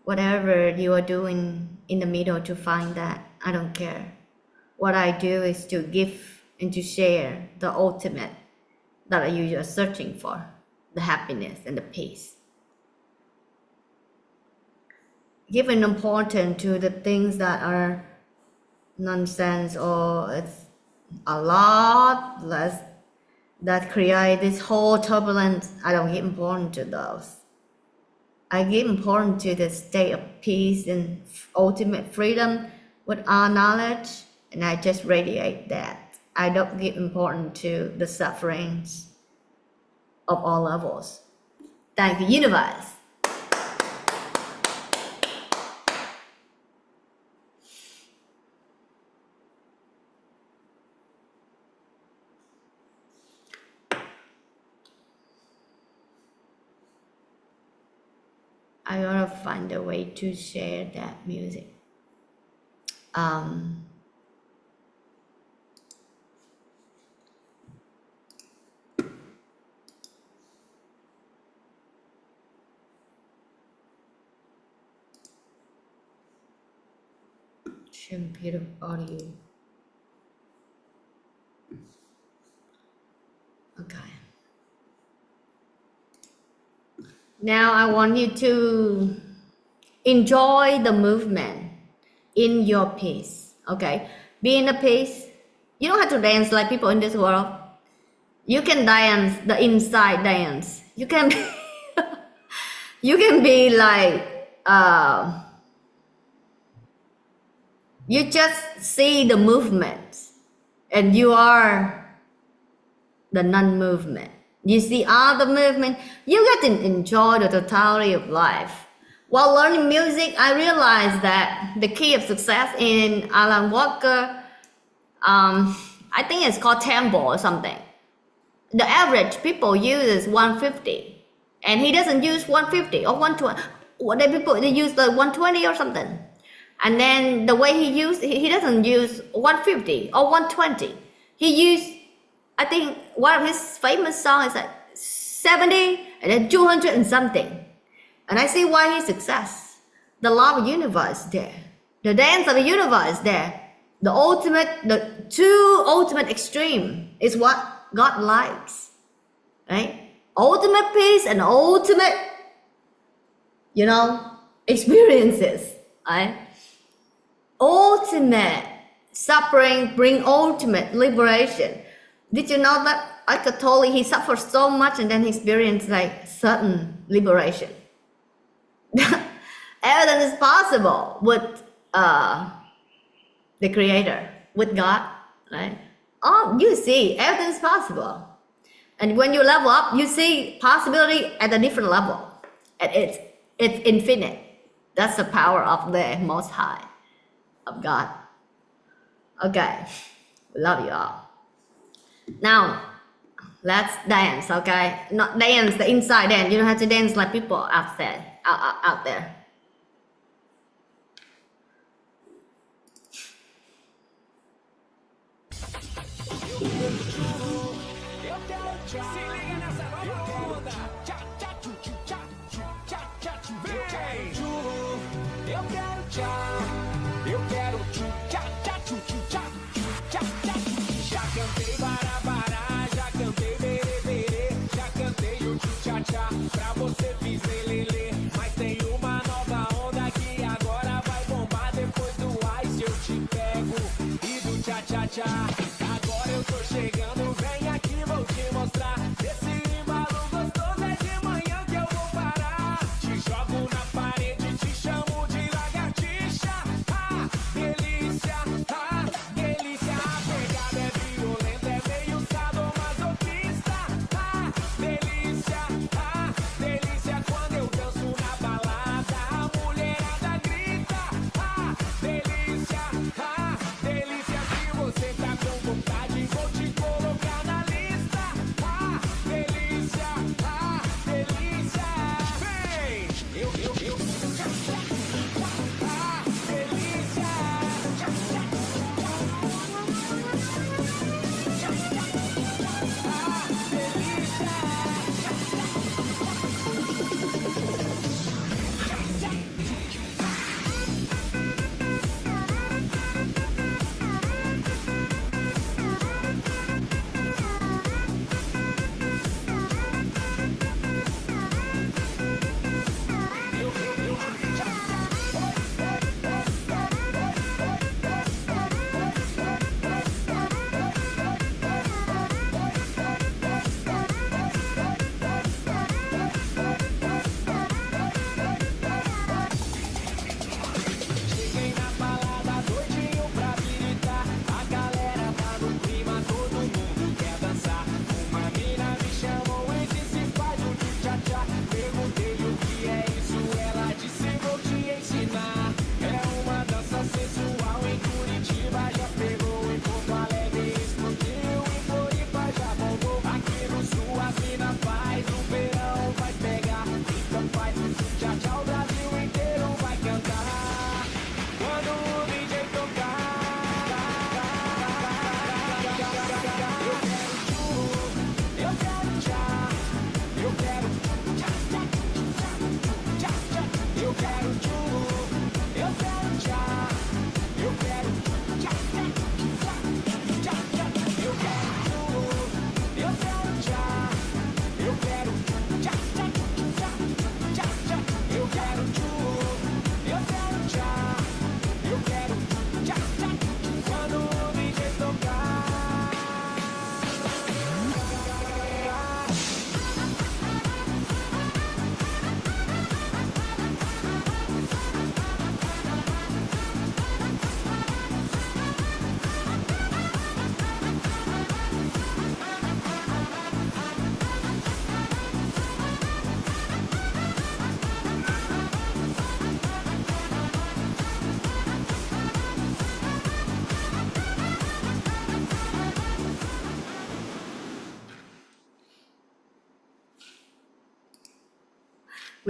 whatever you are doing in the middle to find that, I don't care. What I do is to give and to share the ultimate that you are searching for, the happiness and the peace. Giving importance to the things that are nonsense or it's a lot less that create this whole turbulence, I don't give importance to those. I give importance to the state of peace and ultimate freedom with our knowledge, and I just radiate that. I don't give importance to the sufferings of all levels. Thank you, universe. I gotta find a way to share that music. Computer audio. Okay. Now I want you to enjoy the movement in your piece. Okay. Be in a piece. You don't have to dance like people in this world. You can dance the inside dance. You can you can be like you just see the movement and you are the non-movement. You see all the movement. You get to enjoy the totality of life. While learning music, I realized that the key of success in Alan Walker, I think it's called tempo or something. The average people use 150, and he doesn't use 150 or 120. What they use the 120 or something. And then the way he doesn't use 150 or 120. He used, I think one of his famous songs is like 70 and then 200 and something. And I see why he's success. The law of the universe there. The dance of the universe there. The two ultimate extreme is what God likes. Right? Ultimate peace and ultimate, experiences. Right? Ultimate suffering bring ultimate liberation. Did you know that Eckhart he suffered so much and then he experienced like certain liberation? Everything is possible with the Creator, with God, right? Oh, you see, everything is possible. And when you level up, you see possibility at a different level. And it's infinite. That's the power of the Most High, of God. Okay, love you all. Now, let's dance, okay? Not dance the inside dance. You don't have to dance like people outside, out there. Pra você fiz lelê, mas tem uma nova onda que agora vai bombar. Depois do ice eu te pego e do tcha-tcha-tcha. Agora eu tô chegando, vem aqui, vou te mostrar. Esse embalo gostoso é de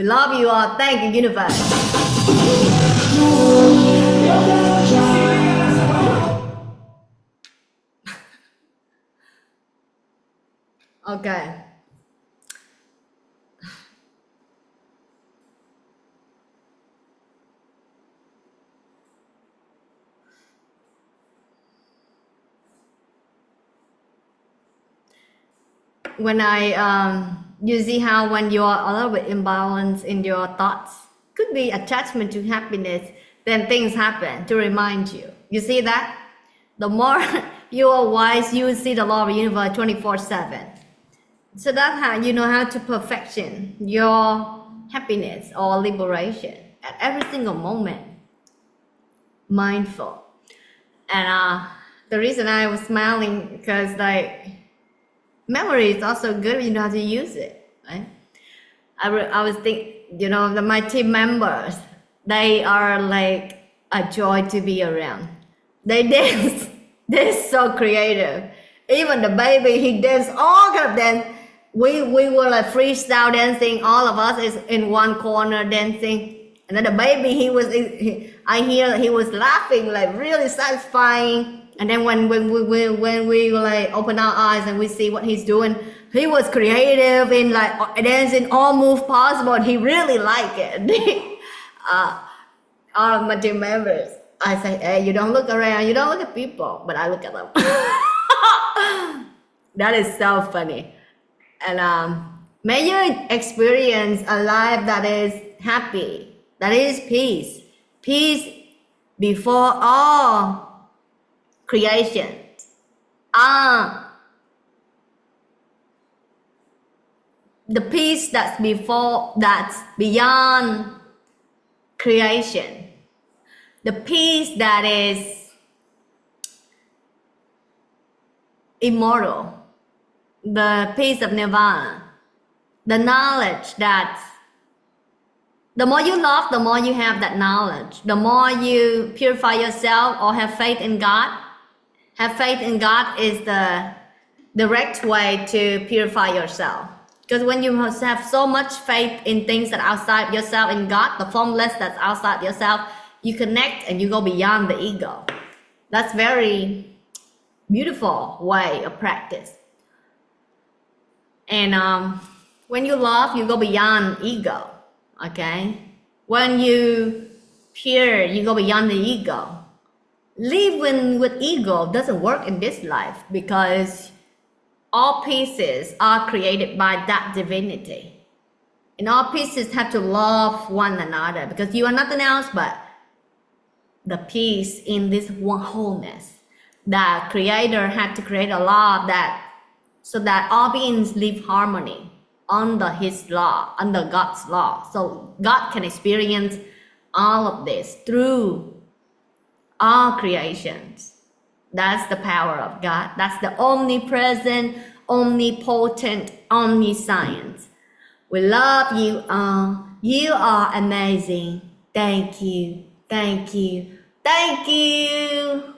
We love you all. Thank you, universe. Okay. When you see how when you are a little bit imbalanced in your thoughts, could be attachment to happiness, then things happen to remind you. You see that? The more you are wise, you will see the law of the universe 24/7. So that's how you know how to perfection your happiness or liberation at every single moment. Mindful. And the reason I was smiling because like memory is also good when you know how to use it, right? I was thinking, my team members, they are like a joy to be around. They dance. They're so creative. Even the baby, he danced all kind of dance. We were like freestyle dancing. All of us is in one corner dancing. And then the baby, I hear he was laughing, like really satisfying. And then when we like open our eyes and we see what he's doing, he was creative in like dancing all move possible, and he really liked it. All of my team members, I say, hey, you don't look around, you don't look at people, but I look at them. That is so funny. And may you experience a life that is happy, that is peace. Peace before all creation. The peace that's beyond creation. The peace that is immortal. The peace of nirvana. The knowledge that the more you love, the more you have that knowledge. The more you purify yourself or have faith in God. Have faith in God is the direct way to purify yourself. Because when you have so much faith in things that are outside yourself, in God, the formless that's outside yourself, you connect and you go beyond the ego. That's very beautiful way of practice. And when you love, you go beyond ego. Okay? When you pure, you go beyond the ego. Living with ego doesn't work in this life because all pieces are created by that divinity. And all pieces have to love one another because you are nothing else but the piece in this one wholeness. The creator had to create a law so that all beings live harmony under his law, under God's law. So God can experience all of this through all creations. That's the power of God. That's the omnipresent, omnipotent, omniscience. We love you all. You are amazing. Thank you. Thank you. Thank you.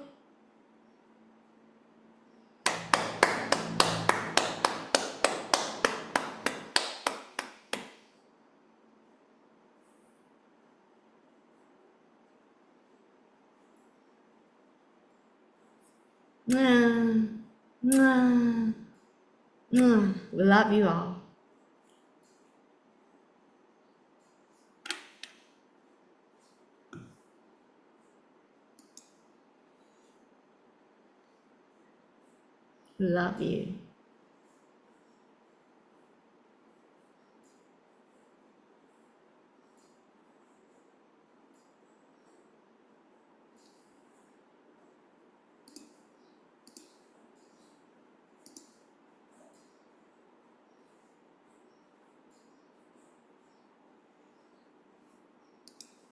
We love you all. We love you.